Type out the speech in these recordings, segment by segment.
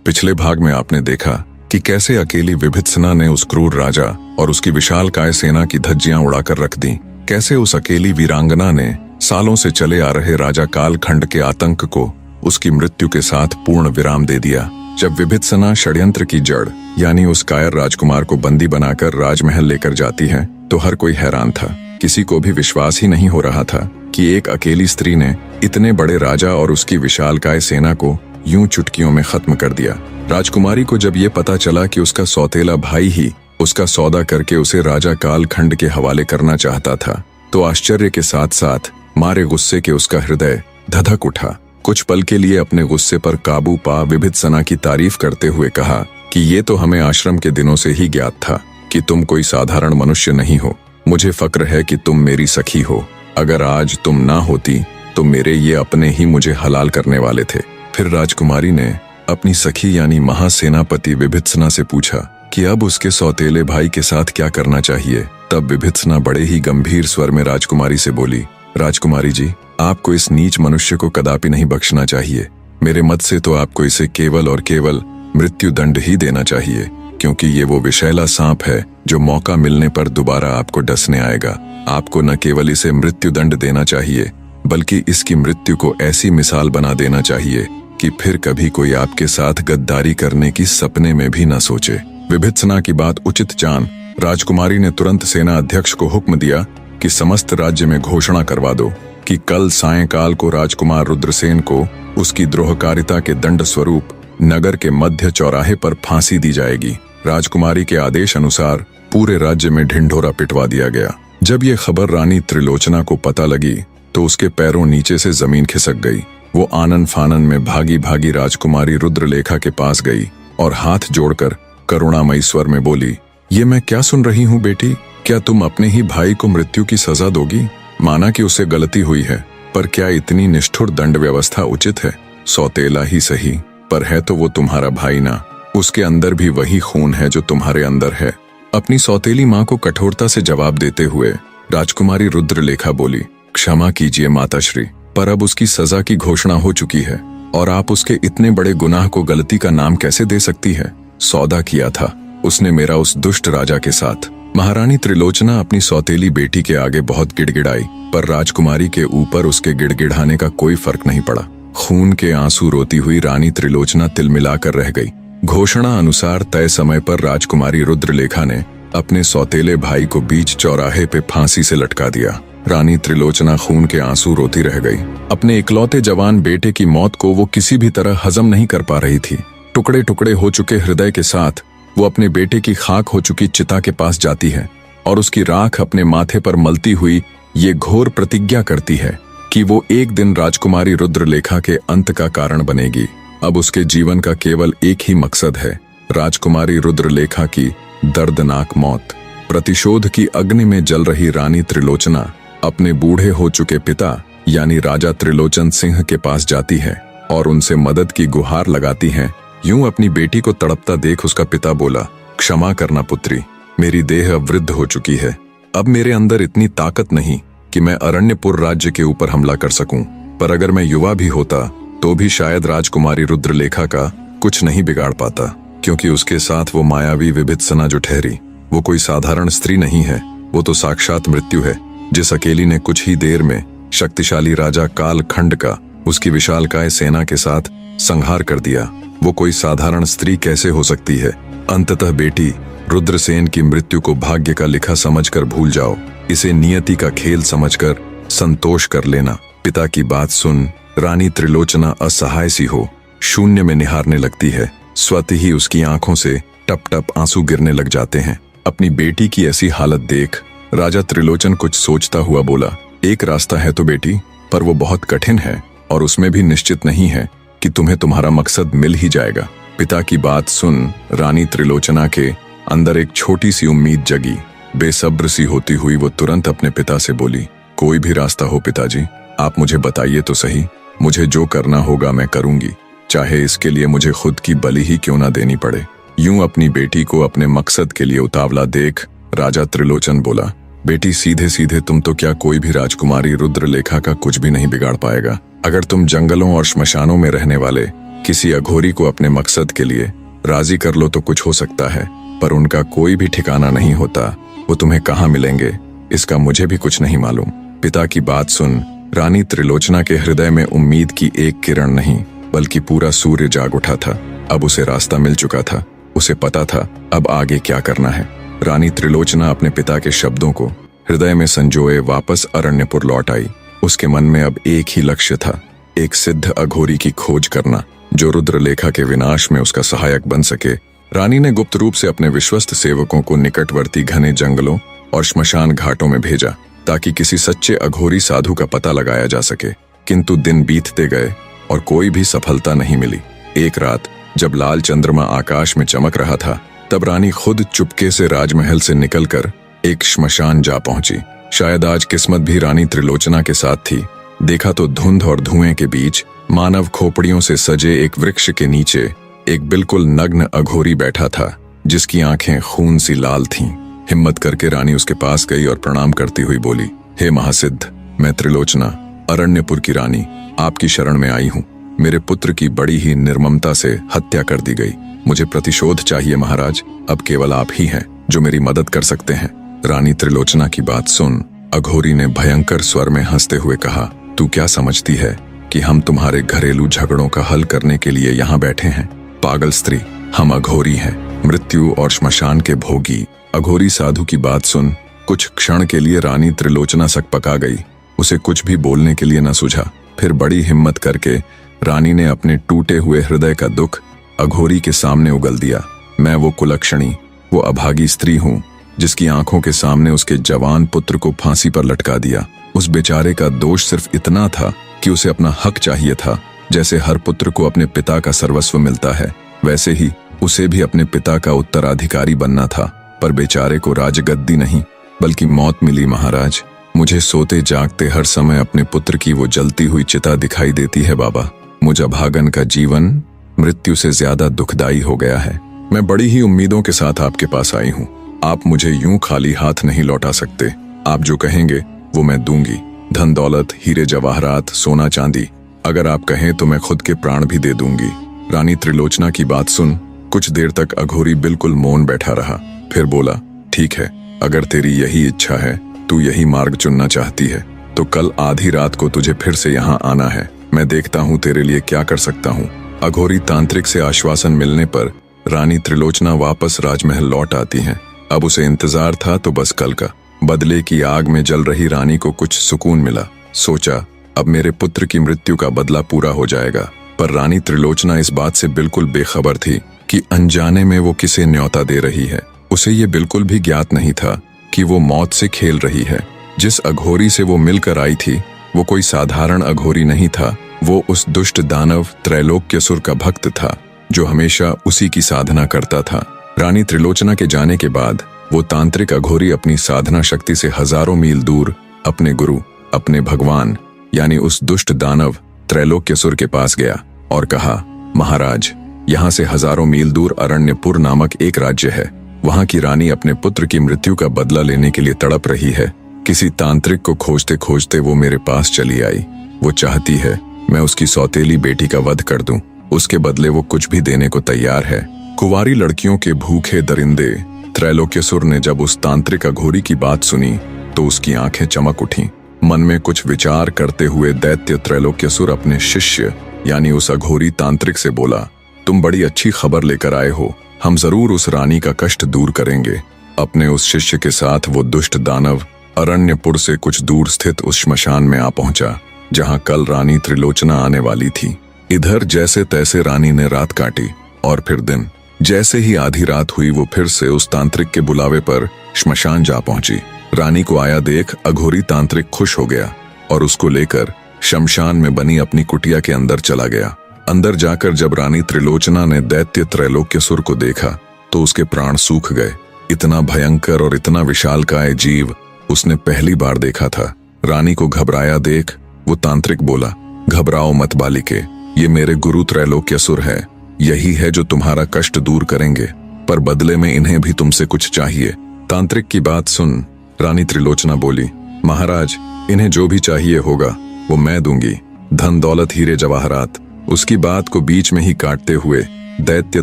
पिछले भाग में आपने देखा कि कैसे अकेली विभित्सना ने उस क्रूर राजा और उसकी विशालकाय सेना की धज्जियां उड़ाकर रख दी। कैसे उस अकेली वीरांगना ने सालों से चले आ रहे राजा कालखंड के आतंक को उसकी मृत्यु के साथ पूर्ण विराम दे दिया। जब विभित्सना षड्यंत्र की जड़ यानी उस कायर राजकुमार को बंदी बनाकर राजमहल लेकर जाती है तो हर कोई हैरान था। किसी को भी विश्वास ही नहीं हो रहा था कि एक अकेली स्त्री ने इतने बड़े राजा और उसकी विशालकाय सेना को यूं चुटकियों में खत्म कर दिया। राजकुमारी को जब ये पता चला कि उसका सौतेला भाई ही उसका सौदा करके उसे राजा कालखंड के हवाले करना चाहता था तो आश्चर्य के साथ साथ मारे गुस्से के उसका हृदय धधक उठा। कुछ पल के लिए अपने गुस्से पर काबू पा विभित्सना की तारीफ करते हुए कहा कि ये तो हमें आश्रम के दिनों से ही ज्ञात था कि तुम कोई साधारण मनुष्य नहीं हो। मुझे फक्र है कि तुम मेरी सखी हो। अगर आज तुम ना होती तो मेरे ये अपने ही मुझे हलाल करने वाले थे। फिर राजकुमारी ने अपनी सखी यानी महासेनापति विभित्सना से पूछा कि अब उसके सौतेले भाई के साथ क्या करना चाहिए। तब विभित्सना बड़े ही गंभीर स्वर में राजकुमारी से बोली, राजकुमारी जी, आपको इस नीच मनुष्य को कदापि नहीं बख्शना चाहिए। मेरे मत से तो आपको इसे केवल और केवल मृत्यु दंड ही देना चाहिए, क्योंकि ये वो विषैला सांप है जो मौका मिलने पर दोबारा आपको डसने आएगा। आपको न केवल इसे मृत्यु दंड देना चाहिए बल्कि इसकी मृत्यु को ऐसी मिसाल बना देना चाहिए कि फिर कभी कोई आपके साथ गद्दारी करने की सपने में भी न सोचे। विभित्सना की बात उचित जान राजकुमारी ने तुरंत सेना अध्यक्ष को हुक्म दिया कि समस्त राज्य में घोषणा करवा दो कि कल सायंकाल को राजकुमार रुद्रसेन को उसकी द्रोहकारिता के दंड स्वरूप नगर के मध्य चौराहे पर फांसी दी जाएगी। राजकुमारी के आदेश अनुसार पूरे राज्य में ढिंढोरा पिटवा दिया गया। जब ये खबर रानी त्रिलोचना को पता लगी तो उसके पैरों नीचे से जमीन खिसक गई। वो आनन फानन में भागी भागी राजकुमारी रुद्रलेखा के पास गई और हाथ जोड़कर करुणामयी स्वर में बोली, ये मैं क्या सुन रही हूँ बेटी? क्या तुम अपने ही भाई को मृत्यु की सजा दोगी? माना कि उसे गलती हुई है, पर क्या इतनी निष्ठुर दंड व्यवस्था उचित है? सौतेला ही सही, पर है तो वो तुम्हारा भाई ना। उसके अंदर भी वही खून है जो तुम्हारे अंदर है। अपनी सौतेली माँ को कठोरता से जवाब देते हुए राजकुमारी रुद्रलेखा बोली, क्षमा कीजिए माताश्री, पर अब उसकी सजा की घोषणा हो चुकी है और आप उसके इतने बड़े गुनाह को गलती का नाम कैसे दे सकती है? सौदा किया था उसने मेरा उस दुष्ट राजा के साथ। महारानी त्रिलोचना अपनी सौतेली बेटी के आगे बहुत गिड़गिड़ाई, पर राजकुमारी के ऊपर उसके गिड़गिड़ाने का कोई फर्क नहीं पड़ा। खून के आंसू रोती हुई रानी त्रिलोचना तिलमिलाकर रह गई। घोषणा अनुसार तय समय पर राजकुमारी रुद्रलेखा ने अपने सौतेले भाई को बीच चौराहे पे फांसी से लटका दिया। रानी त्रिलोचना खून के आंसू रोती रह गई। अपने इकलौते जवान बेटे की मौत को वो किसी भी तरह हजम नहीं कर पा रही थी। टुकड़े टुकड़े हो चुके हृदय के साथ वो अपने बेटे की खाक हो चुकी चिता के पास जाती है और उसकी राख अपने माथे पर मलती हुई ये घोर प्रतिज्ञा करती है कि वो एक दिन राजकुमारी रुद्रलेखा के अंत का कारण बनेगी। अब उसके जीवन का केवल एक ही मकसद है, राजकुमारी रुद्रलेखा की दर्दनाक मौत। प्रतिशोध की अग्नि में जल रही रानी त्रिलोचना अपने बूढ़े हो चुके पिता यानी राजा त्रिलोचन सिंह के पास जाती है और उनसे मदद की गुहार लगाती है। यूं अपनी बेटी को तड़पता देख उसका पिता बोला, क्षमा करना पुत्री, मेरी देह अब वृद्ध हो चुकी है। अब मेरे अंदर इतनी ताकत नहीं कि मैं अरण्यपुर राज्य के ऊपर हमला कर सकूं, पर अगर मैं युवा भी होता तो भी शायद राजकुमारी रुद्रलेखा का कुछ नहीं बिगाड़ पाता, क्योंकि उसके साथ वो मायावी विभित्सना जो ठहरी वो कोई साधारण स्त्री नहीं है, वो तो साक्षात मृत्यु है, जिस अकेली ने कुछ ही देर में शक्तिशाली राजा कालखंड का उसकी विशालकाय सेना के साथ संहार कर दिया। वो कोई साधारण स्त्री कैसे हो सकती है? अंततः बेटी, रुद्रसेन की मृत्यु को भाग्य का लिखा समझकर भूल जाओ, इसे नियति का खेल समझकर संतोष कर लेना। पिता की बात सुन रानी त्रिलोचना असहाय सी हो शून्य में निहारने लगती है। स्वतः ही उसकी आंखों से टप टप आंसू गिरने लग जाते हैं। अपनी बेटी की ऐसी हालत देख राजा त्रिलोचन कुछ सोचता हुआ बोला, एक रास्ता है तो बेटी, पर वो बहुत कठिन है और उसमें भी निश्चित नहीं है कि तुम्हें तुम्हारा मकसद मिल ही जाएगा। पिता की बात सुन रानी त्रिलोचना के अंदर एक छोटी सी उम्मीद जगी। बेसब्र सी होती हुई वो तुरंत अपने पिता से बोली, कोई भी रास्ता हो पिताजी, आप मुझे बताइए तो सही। मुझे जो करना होगा मैं करूंगी, चाहे इसके लिए मुझे खुद की बलि ही क्यों ना देनी पड़े। यूं अपनी बेटी को अपने मकसद के लिए उतावला देख राजा त्रिलोचन बोला, बेटी सीधे सीधे तुम तो क्या कोई भी राजकुमारी रुद्रलेखा का कुछ भी नहीं बिगाड़ पाएगा। अगर तुम जंगलों और श्मशानों में रहने वाले किसी अघोरी को अपने मकसद के लिए राजी कर लो तो कुछ हो सकता है, पर उनका कोई भी ठिकाना नहीं होता। वो तुम्हें कहाँ मिलेंगे इसका मुझे भी कुछ नहीं मालूम। पिता की बात सुन रानी त्रिलोचना के हृदय में उम्मीद की एक किरण नहीं बल्कि पूरा सूर्य जाग उठा था। अब उसे रास्ता मिल चुका था। उसे पता था अब आगे क्या करना है। रानी त्रिलोचना अपने पिता के शब्दों को हृदय में संजोए वापस अरण्यपुर लौट आई। उसके मन में अब एक ही लक्ष्य था, एक सिद्ध अघोरी की खोज करना जो रुद्रलेखा के विनाश में उसका सहायक बन सके। रानी ने गुप्त रूप से अपने विश्वस्त सेवकों को निकटवर्ती घने जंगलों और श्मशान घाटों में भेजा ताकि किसी सच्चे अघोरी साधु का पता लगाया जा सके। किंतु दिन बीतते गए और कोई भी सफलता नहीं मिली। एक रात जब लाल चंद्रमा आकाश में चमक रहा था तब रानी खुद चुपके से राजमहल से निकलकर एक श्मशान जा पहुंची। शायद आज किस्मत भी रानी त्रिलोचना के साथ थी। देखा तो धुंध और धुएं के बीच मानव खोपड़ियों से सजे एक वृक्ष के नीचे एक बिल्कुल नग्न अघोरी बैठा था जिसकी आंखें खून सी लाल थीं। हिम्मत करके रानी उसके पास गई और प्रणाम करती हुई बोली, हे महासिद्ध, मैं त्रिलोचना अरण्यपुर की रानी आपकी शरण में आई हूँ। मेरे पुत्र की बड़ी ही निर्ममता से हत्या कर दी गई। मुझे प्रतिशोध चाहिए महाराज। अब केवल आप ही हैं जो मेरी मदद कर सकते हैं। रानी त्रिलोचना की बात सुन अघोरी ने भयंकर स्वर में हंसते हुए कहा, तू क्या समझती है कि हम तुम्हारे घरेलू झगड़ों का हल करने के लिए यहाँ बैठे हैं? पागल स्त्री, हम अघोरी हैं, मृत्यु और श्मशान के भोगी। अघोरी साधु की बात सुन कुछ क्षण के लिए रानी त्रिलोचना सकपका गई। उसे कुछ भी बोलने के लिए न सूझा। फिर बड़ी हिम्मत करके रानी ने अपने टूटे हुए हृदय का दुख अघोरी के सामने उगल दिया। मैं वो कुलक्षणी, वो अभागी स्त्री हूँ जिसकी आंखों के सामने उसके जवान पुत्र को फांसी पर लटका दिया। उस बेचारे का दोष सिर्फ इतना था कि उसे अपना हक चाहिए था। जैसे हर पुत्र को अपने पिता का सर्वस्व मिलता है, वैसे ही उसे भी अपने पिता का उत्तराधिकारी बनना था। पर बेचारे को राजगद्दी नहीं बल्कि मौत मिली महाराज। मुझे सोते जागते हर समय अपने पुत्र की वो जलती हुई चिता दिखाई देती है बाबा। मुझ अभागन का जीवन मृत्यु से ज्यादा दुखदाई हो गया है। मैं बड़ी ही उम्मीदों के साथ आपके पास आई हूँ। आप मुझे यूं खाली हाथ नहीं लौटा सकते। आप जो कहेंगे वो मैं दूंगी। धन दौलत, हीरे जवाहरात, सोना चांदी, अगर आप कहें तो मैं खुद के प्राण भी दे दूंगी। रानी त्रिलोचना की बात सुन कुछ देर तक अघोरी बिल्कुल मौन बैठा रहा। फिर बोला, ठीक है, अगर तेरी यही इच्छा है, तू यही मार्ग चुनना चाहती है, तो कल आधी रात को तुझे फिर से यहाँ आना है। मैं देखता हूँ तेरे लिए क्या कर सकता हूँ। अघोरी तांत्रिक से आश्वासन मिलने पर रानी त्रिलोचना वापस राजमहल लौट आती हैं। अब उसे इंतजार था तो बस कल का। बदले की आग में जल रही रानी को कुछ सुकून मिला। सोचा, अब मेरे पुत्र की मृत्यु का बदला पूरा हो जाएगा। पर रानी त्रिलोचना इस बात से बिल्कुल बेखबर थी कि अनजाने में वो किसे न्योता दे रही है। उसे ये बिल्कुल भी ज्ञात नहीं था कि वो मौत से खेल रही है। जिस अघोरी से वो मिलकर आई थी वो कोई साधारण अघोरी नहीं था। वो उस दुष्ट दानव त्रैलोक्यसुर का भक्त था जो हमेशा उसी की साधना करता था। रानी त्रिलोचना के जाने के बाद वो तांत्रिक अघोरी अपनी साधना शक्ति से हजारों मील दूर अपने गुरु, अपने भगवान यानी उस दुष्ट दानव त्रैलोक्यसुर के पास गया और कहा, महाराज, यहाँ से हजारों मील दूर अरण्यपुर नामक एक राज्य है। वहाँ की रानी अपने पुत्र की मृत्यु का बदला लेने के लिए तड़प रही है। किसी तांत्रिक को खोजते खोजते वो मेरे पास चली आई। वो चाहती है मैं उसकी सौतेली बेटी का वध कर दूं। उसके बदले वो कुछ भी देने को तैयार है। कुंवारी लड़कियों के भूखे दरिंदे त्रैलोक्यसुर ने जब उस तांत्रिक अघोरी की बात सुनी तो उसकी आंखें चमक उठीं। मन में कुछ विचार करते हुए दैत्य त्रैलोक्यसुर अपने शिष्य यानी उस अघोरी तांत्रिक से बोला, तुम बड़ी अच्छी खबर लेकर आए हो। हम जरूर उस रानी का कष्ट दूर करेंगे। अपने उस शिष्य के साथ वो दुष्ट दानव अरण्यपुर से कुछ दूर स्थित उस श्मशान में आ पहुंचा जहां कल रानी त्रिलोचना आने वाली थी। इधर जैसे तैसे रानी ने रात काटी और फिर दिन। जैसे ही आधी रात हुई वो फिर से उस तांत्रिक के बुलावे पर श्मशान जा पहुंची। रानी को आया देख अघोरी तांत्रिक खुश हो गया और उसको लेकर शमशान में बनी अपनी कुटिया के अंदर चला गया। अंदर जाकर जब रानी त्रिलोचना ने दैत्य त्रैलोक्यसुर को देखा तो उसके प्राण सूख गए। इतना भयंकर और इतना विशालकाय जीव उसने पहली बार देखा था। रानी को घबराया देख वो तांत्रिक बोला, घबराओ मत बालिके, ये मेरे गुरु त्रैलोक्यसुर है। यही है जो तुम्हारा कष्ट दूर करेंगे, पर बदले में इन्हें भी तुमसे कुछ चाहिए। तांत्रिक की बात सुन रानी त्रिलोचना बोली, महाराज, इन्हें जो भी चाहिए होगा वो मैं दूंगी। धन दौलत, हीरे जवाहरात, उसकी बात को बीच में ही काटते हुए दैत्य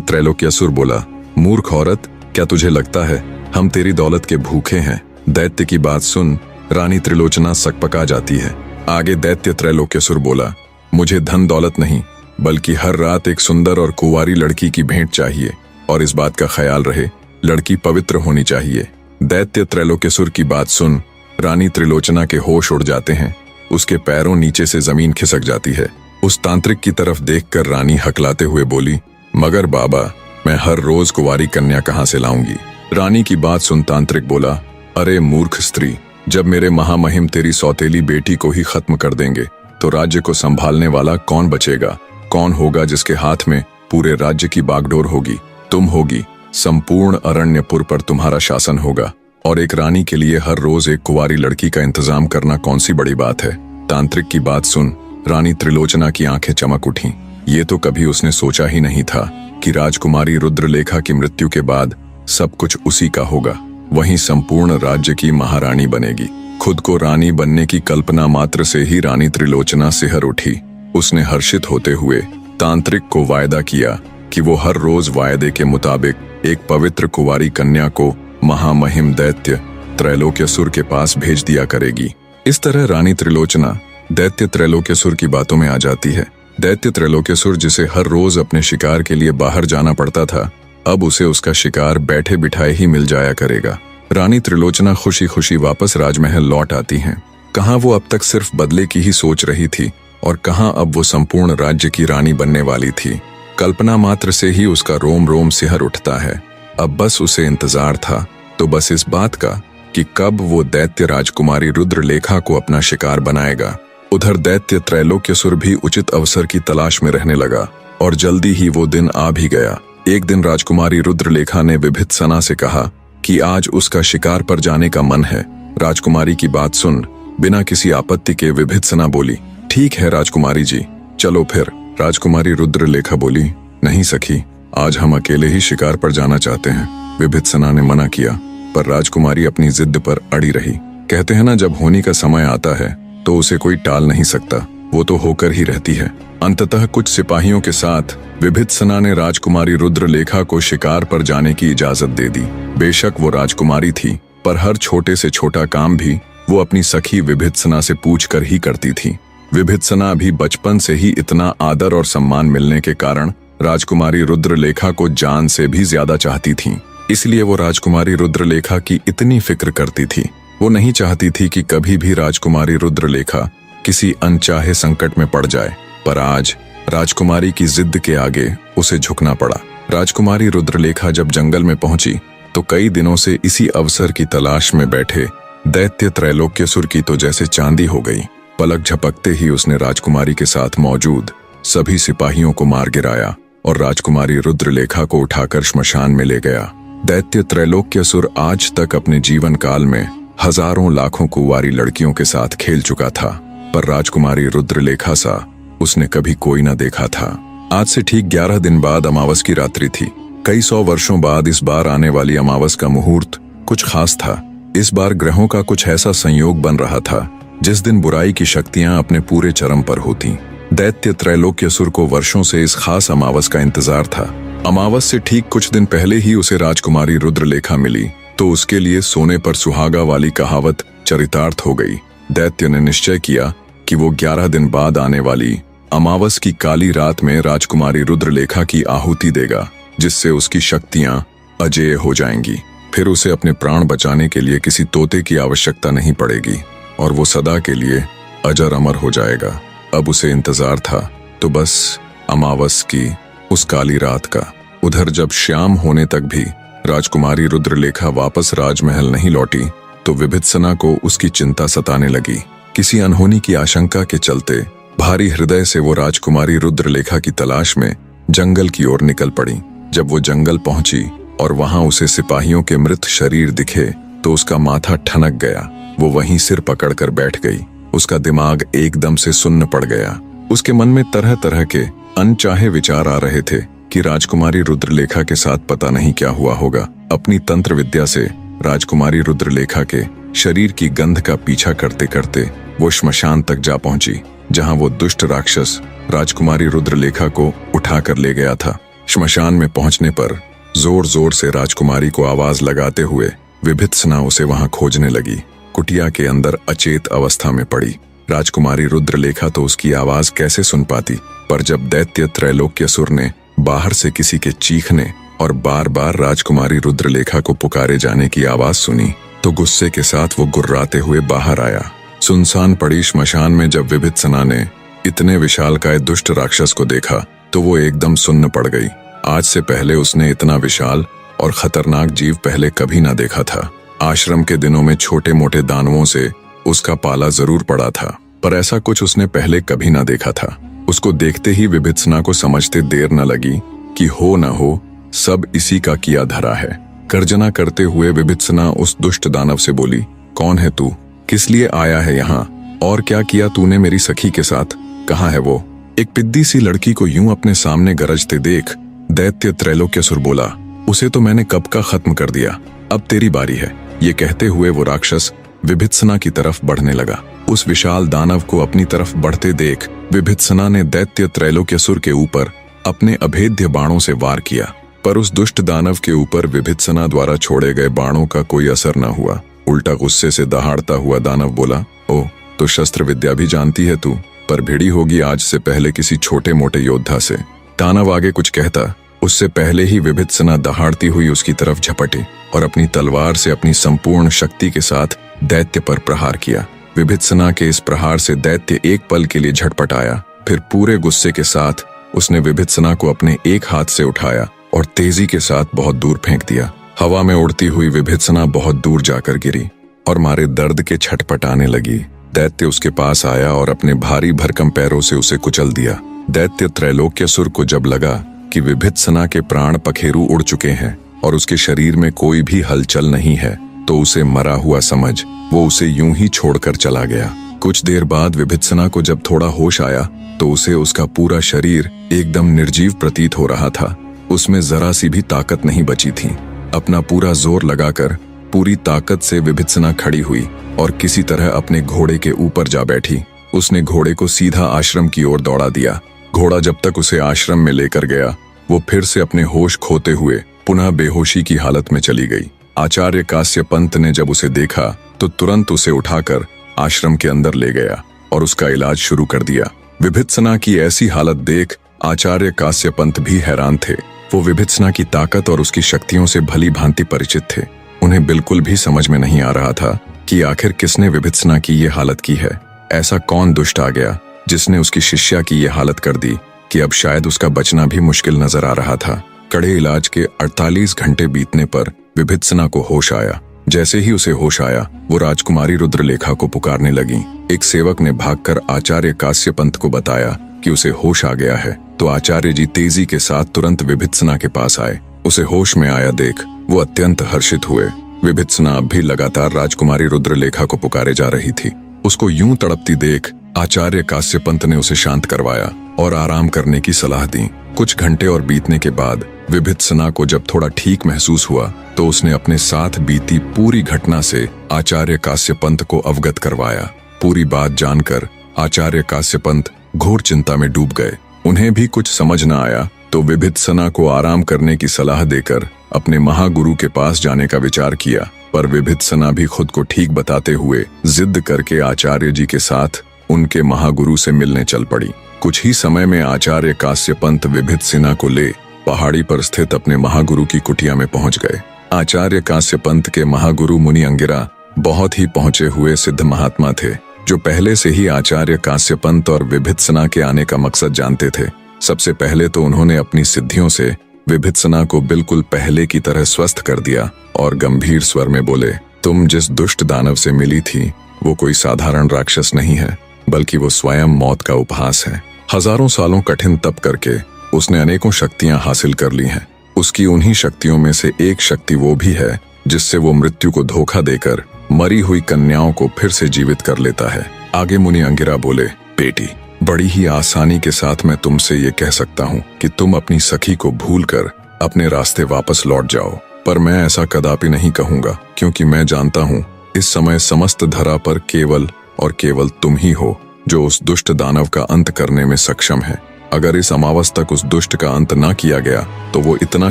त्रैलोक्यासुर बोला, मूर्ख औरत, क्या तुझे लगता है हम तेरी दौलत के भूखे हैं? दैत्य की बात सुन रानी त्रिलोचना सकपका जाती है। आगे दैत्य त्रैलोक्यासुर बोला, मुझे धन दौलत नहीं बल्कि हर रात एक सुंदर और कुंवारी लड़की की भेंट चाहिए, और इस बात का ख्याल रहे लड़की पवित्र होनी चाहिए। दैत्य त्रैलोक्यासुर की बात सुन रानी त्रिलोचना के होश उड़ जाते हैं। उसके पैरों नीचे से जमीन खिसक जाती है। उस तांत्रिक की तरफ देखकर रानी हकलाते हुए बोली, मगर बाबा, मैं हर रोज कुंवारी कन्या कहाँ से लाऊंगी? रानी की बात सुन तांत्रिक बोला, अरे मूर्ख स्त्री, जब मेरे महामहिम तेरी सौतेली बेटी को ही खत्म कर देंगे तो राज्य को संभालने वाला कौन बचेगा? कौन होगा जिसके हाथ में पूरे राज्य की बागडोर होगी? तुम होगी। संपूर्ण अरण्यपुर पर तुम्हारा शासन होगा, और एक रानी के लिए हर रोज एक कुंवारी लड़की का इंतजाम करना कौन सी बड़ी बात है? तांत्रिक की बात सुन रानी त्रिलोचना की आंखें चमक उठीं। ये तो कभी उसने सोचा ही नहीं था कि राजकुमारी रुद्रलेखा की मृत्यु के बाद सब कुछ उसी का होगा। वहीं संपूर्ण राज्य की महारानी बनेगी। खुद को रानी बनने की कल्पना मात्र से ही रानी त्रिलोचना सिहर उठी। उसने हर्षित होते हुए तांत्रिक को वायदा किया कि वो हर रोज वायदे के मुताबिक एक पवित्र कुंवारी कन्या को महामहिम दैत्य त्रैलोक्यासुर के पास भेज दिया करेगी। इस तरह रानी त्रिलोचना दैत्य त्रैलोक्यासुर की बातों में आ जाती है। दैत्य त्रैलोक्यासुर, जिसे हर रोज अपने शिकार के लिए बाहर जाना पड़ता था, अब उसे उसका शिकार बैठे बिठाए ही मिल जाया करेगा। रानी त्रिलोचना खुशी खुशी वापस राजमहल लौट आती हैं। कहाँ वो अब तक सिर्फ बदले की ही सोच रही थी, और कहाँ अब वो संपूर्ण राज्य की रानी बनने वाली थी। कल्पना मात्र से ही उसका रोम रोम सिहर उठता है। अब बस उसे इंतजार था तो बस इस बात का कि कब वो दैत्य राजकुमारी रुद्रलेखा को अपना शिकार बनाएगा। उधर दैत्य त्रैलोक्यासुर भी उचित अवसर की तलाश में रहने लगा, और जल्दी ही वो दिन आ भी गया। एक दिन राजकुमारी रुद्रलेखा ने विभित्सना से कहा कि आज उसका शिकार पर जाने का मन है। राजकुमारी की बात सुन बिना किसी आपत्ति के विभित्सना बोली, ठीक है राजकुमारी जी, चलो फिर। राजकुमारी रुद्रलेखा बोली, नहीं सखी, आज हम अकेले ही शिकार पर जाना चाहते हैं। विभित्सना ने मना किया, पर राजकुमारी अपनी जिद पर अड़ी रही। कहते हैं ना, जब होने का समय आता है तो उसे कोई टाल नहीं सकता, वो तो होकर ही रहती है। अंततः कुछ सिपाहियों के साथ विभित्सना ने राजकुमारी रुद्रलेखा को शिकार पर जाने की इजाजत दे दी। बेशक वो राजकुमारी थी, पर हर छोटे से छोटा काम भी वो अपनी सखी विभित्सना से पूछकर ही करती थी। विभित्सना भी बचपन से ही इतना आदर और सम्मान मिलने के कारण राजकुमारी रुद्रलेखा को जान से भी ज्यादा चाहती थी। इसलिए वो राजकुमारी रुद्रलेखा की इतनी फिक्र करती थी। वो नहीं चाहती थी कि कभी भी राजकुमारी रुद्रलेखा किसी अनचाहे संकट में पड़ जाए, पर आज राजकुमारी की जिद के आगे उसे झुकना पड़ा। राजकुमारी रुद्रलेखा जब जंगल में पहुंची तो कई दिनों से इसी अवसर की तलाश में बैठे दैत्य त्रैलोक्यासुर की तो जैसे चांदी हो गई। पलक झपकते ही उसने राजकुमारी के साथ मौजूद सभी सिपाहियों को मार गिराया और राजकुमारी रुद्रलेखा को उठाकर श्मशान में ले गया। दैत्य त्रैलोक्यासुर आज तक अपने जीवन काल में हजारों लाखों कुंवारी लड़कियों के साथ खेल चुका था, पर राजकुमारी रुद्रलेखा सा उसने कभी कोई न देखा था। आज से ठीक 11 दिन बाद अमावस की रात्रि थी। कई 100 वर्षों बाद इस बार आने वाली अमावस का मुहूर्त कुछ खास था। इस बार ग्रहों का कुछ ऐसा संयोग बन रहा था जिस दिन बुराई की शक्तियां अपने पूरे चरम पर होती। दैत्य त्रैलोक्यासुर को वर्षों से इस खास अमावस का इंतजार था। अमावस से ठीक कुछ दिन पहले ही उसे राजकुमारी रुद्रलेखा मिली तो उसके लिए सोने पर सुहागा वाली कहावत चरितार्थ हो गई। दैत्य ने निश्चय किया कि वो 11 दिन बाद आने वाली अमावस की काली रात में राजकुमारी रुद्रलेखा की आहुति देगा, जिससे उसकी शक्तियां अजेय हो जाएंगी। फिर उसे अपने प्राण बचाने के लिए किसी तोते की आवश्यकता नहीं पड़ेगी और वो सदा के लिए अजर अमर हो जाएगा। अब उसे इंतजार था तो बस अमावस की उस काली रात का। उधर जब शाम होने तक भी राजकुमारी रुद्रलेखा वापस राजमहल नहीं लौटी तो विभित्सना को उसकी चिंता सताने लगी। किसी अनहोनी की आशंका के चलते भारी हृदय से वो राजकुमारी रुद्रलेखा की तलाश में जंगल की ओर निकल पड़ी। जब वो जंगल पहुंची और वहां उसे सिपाहियों के मृत शरीर दिखे तो उसका माथा ठनक गया। वो वहीं सिर पकड़कर बैठ गई। उसका दिमाग एकदम से सुन्न पड़ गया। उसके मन में तरह तरह के अनचाहे विचार आ रहे थे कि राजकुमारी रुद्रलेखा के साथ पता नहीं क्या हुआ होगा। अपनी तंत्र विद्या से राजकुमारी रुद्रलेखा के शरीर की गंध का पीछा करते करते वो श्मशान तक जा पहुंची, जहां वो दुष्ट राक्षस राजकुमारी रुद्रलेखा को उठाकर ले गया था। श्मशान में पहुंचने पर जोर जोर से राजकुमारी को आवाज लगाते हुए विभित्सना उसे वहां खोजने लगी। कुटिया के अंदर अचेत अवस्था में पड़ी राजकुमारी रुद्रलेखा तो उसकी आवाज कैसे सुन पाती, पर जब दैत्य त्रैलोक्यसुर ने बाहर से किसी के चीखने और बार बार राजकुमारी रुद्रलेखा को पुकारे जाने की आवाज सुनी तो गुस्से के साथ वो गुर्राते हुए बाहर आया। सुनसान पड़ी श्मशान में जब विभित्सना ने इतने विशालकाय दुष्ट राक्षस को देखा तो वो एकदम सुन्न पड़ गई। आज से पहले उसने इतना विशाल और खतरनाक जीव पहले कभी ना देखा था। आश्रम के दिनों में छोटे मोटे दानवों से उसका पाला जरूर पड़ा था, पर ऐसा कुछ उसने पहले कभी ना देखा था। उसको देखते ही विभित्सना को समझते देर न लगी कि हो न हो सब इसी का किया धरा है। गर्जना करते हुए विभित्सना उस दुष्ट दानव से बोली, कौन है तू? किस लिए आया है यहाँ? और क्या किया तूने मेरी सखी के साथ? कहाँ है वो? एक पिद्दी सी लड़की को यूं अपने सामने गरजते देख दैत्य त्रैलोक्यसुर बोला, उसे तो मैंने कब का खत्म कर दिया, अब तेरी बारी है। ये कहते हुए वो राक्षस विभित्सना की तरफ बढ़ने लगा। उस विशाल दानव को अपनी तरफ बढ़ते देख विभित्सना ने दैत्य त्रैलोक्यसुर के ऊपर अपने अभेद्य बाणों से वार किया, पर उस दुष्ट दानव के ऊपर विभित्सना द्वारा छोड़े गए बाणों का कोई असर न हुआ। उल्टा गुस्से से दहाड़ता हुआ दानव बोला, ओ तो शस्त्र विद्या भी जानती है तू, पर भिड़ी होगी आज से पहले किसी छोटे मोटे योद्धा से। दानव आगे कुछ कहता उससे पहले ही विभित्सना दहाड़ती हुई उसकी तरफ झपटी और अपनी तलवार से अपनी संपूर्ण शक्ति के साथ दैत्य पर प्रहार किया। विभित्सना के इस प्रहार से दैत्य एक पल के लिए झटपट आया, फिर पूरे गुस्से के साथ उसने विभित्सना को अपने एक हाथ से उठाया और तेजी के साथ बहुत दूर फेंक दिया। हवा में उड़ती हुई विभित्सना बहुत दूर जाकर गिरी और मारे दर्द के छटपटाने लगी। दैत्य उसके पास आया और अपने भारी भरकम पैरों से उसे कुचल दिया। दैत्य त्रैलोक्यसुर को जब लगा कि विभित्सना के प्राण पखेरु उड़ चुके हैं और उसके शरीर में कोई भी हलचल नहीं है तो उसे मरा हुआ समझ वो उसे यूं ही छोड़कर चला गया। कुछ देर बाद विभित्सना को जब थोड़ा होश आया तो उसे उसका पूरा शरीर एकदम निर्जीव प्रतीत हो रहा था। उसमें जरा सी भी ताकत नहीं बची थी। अपना पूरा जोर लगाकर पूरी ताकत से विभित्सना खड़ी हुई और किसी तरह अपने घोड़े के ऊपर जा बैठी। उसने घोड़े को सीधा आश्रम की ओर दौड़ा दिया। घोड़ा जब तक उसे आश्रम में लेकर गया वो फिर से अपने होश खोते हुए पुनः बेहोशी की हालत में चली गई। आचार्य कास्य पंत ने जब उसे देखा तो तुरंत उसे उठाकर आश्रम के अंदर ले गया और उसका इलाज शुरू कर दिया। विभित्सना की ऐसी हालत देख आचार्य कास्य पंत भी हैरान थे। वो विभित्सना की ताकत और उसकी शक्तियों से भली भांति परिचित थे। उन्हें बिल्कुल भी समझ में नहीं आ रहा था कि आखिर किसने विभित्सना की ये हालत की है। ऐसा कौन दुष्ट आ गया जिसने उसकी शिष्या की ये हालत कर दी कि अब शायद उसका बचना भी मुश्किल नजर आ रहा था। कड़े इलाज के 48 घंटे बीतने पर विभित्सना को होश आया। जैसे ही उसे होश आया वो राजकुमारी रुद्रलेखा को पुकारने लगी। एक सेवक ने भागकर आचार्य कास्य पंत को बताया कि उसे होश आ गया है तो आचार्य जी तेजी के साथ तुरंत विभित्सना के पास आए। उसे होश में आया देख वो अत्यंत हर्षित हुए। विभित्सना अब भी लगातार राजकुमारी रुद्रलेखा को पुकारे जा रही थी। उसको यूं तड़पती देख आचार्य कास्य पंत ने उसे शांत करवाया और आराम करने की सलाह दी। कुछ घंटे और बीतने के बाद विभित्सना को जब थोड़ा ठीक महसूस हुआ तो उसने अपने साथ बीती पूरी घटना से आचार्य कास्य पंत को अवगत करवाया। पूरी बात जानकर आचार्य कास्य पंत घोर चिंता में डूब गए। उन्हें भी कुछ समझ न आया तो विभित्सना को आराम करने की सलाह देकर अपने महागुरु के पास जाने का विचार किया, पर विभित्सना भी खुद को ठीक बताते हुए जिद करके आचार्य जी के साथ उनके महागुरु से मिलने चल पड़ी। कुछ ही समय में आचार्य कास्य पंत विभित्सना को ले पहाड़ी पर स्थित अपने महागुरु की कुटिया में पहुंच गए। आचार्य कास्य पंत के महागुरु मुनि अंगिरा बहुत ही पहुंचे हुए सिद्ध महात्मा थे जो पहले से ही आचार्य कास्य पंत और विभित्सना के आने का मकसद जानते थे। सबसे पहले तो उन्होंने अपनी सिद्धियों से विभित्सना को बिल्कुल पहले की तरह स्वस्थ कर दिया और गंभीर स्वर में बोले, तुम जिस दुष्ट दानव से मिली थी वो कोई साधारण राक्षस नहीं है, बल्कि वो स्वयं मौत का उपहास है। हजारों सालों कठिन तप करके उसने अनेकों शक्तियां हासिल कर ली हैं। उसकी उन्हीं शक्तियों में से एक शक्ति वो भी है जिससे वो मृत्यु को धोखा देकर मरी हुई कन्याओं को फिर से जीवित कर लेता है। आगे मुनि अंगिरा बोले, बेटी, बड़ी ही आसानी के साथ मैं तुमसे ये कह सकता हूँ कि तुम अपनी सखी को भूलकर अपने रास्ते वापस लौट जाओ, पर मैं ऐसा कदापि नहीं कहूंगा क्योंकि मैं जानता हूँ इस समय समस्त धरा पर केवल और केवल तुम ही हो जो उस दुष्ट दानव का अंत करने में सक्षम है। अगर इस अमावस तक उस दुष्ट का अंत ना किया गया तो वो इतना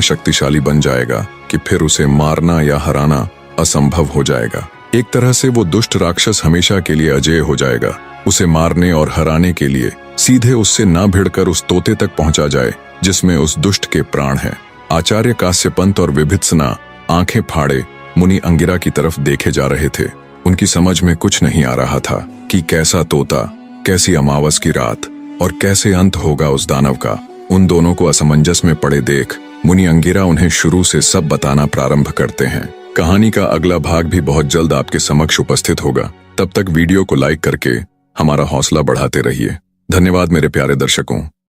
शक्तिशाली बन जाएगा कि फिर उसे मारना या हराना असंभव हो जाएगा। एक तरह से वो दुष्ट राक्षस हमेशा के लिए अजेय हो जाएगा। उसे मारने और हराने के लिए सीधे उससे ना भिड़कर उस तोते तक पहुंचा जाए जिसमें उस दुष्ट के प्राण हैं। आचार्य काश्यपंत और विभित्सना आंखें फाड़े मुनि अंगिरा की तरफ देखे जा रहे थे। उनकी समझ में कुछ नहीं आ रहा था कि कैसा तोता, कैसी अमावस की रात और कैसे अंत होगा उस दानव का। उन दोनों को असमंजस में पड़े देख मुनि अंगिरा उन्हें शुरू से सब बताना प्रारंभ करते हैं। कहानी का अगला भाग भी बहुत जल्द आपके समक्ष उपस्थित होगा। तब तक वीडियो को लाइक करके हमारा हौसला बढ़ाते रहिए। धन्यवाद मेरे प्यारे दर्शकों।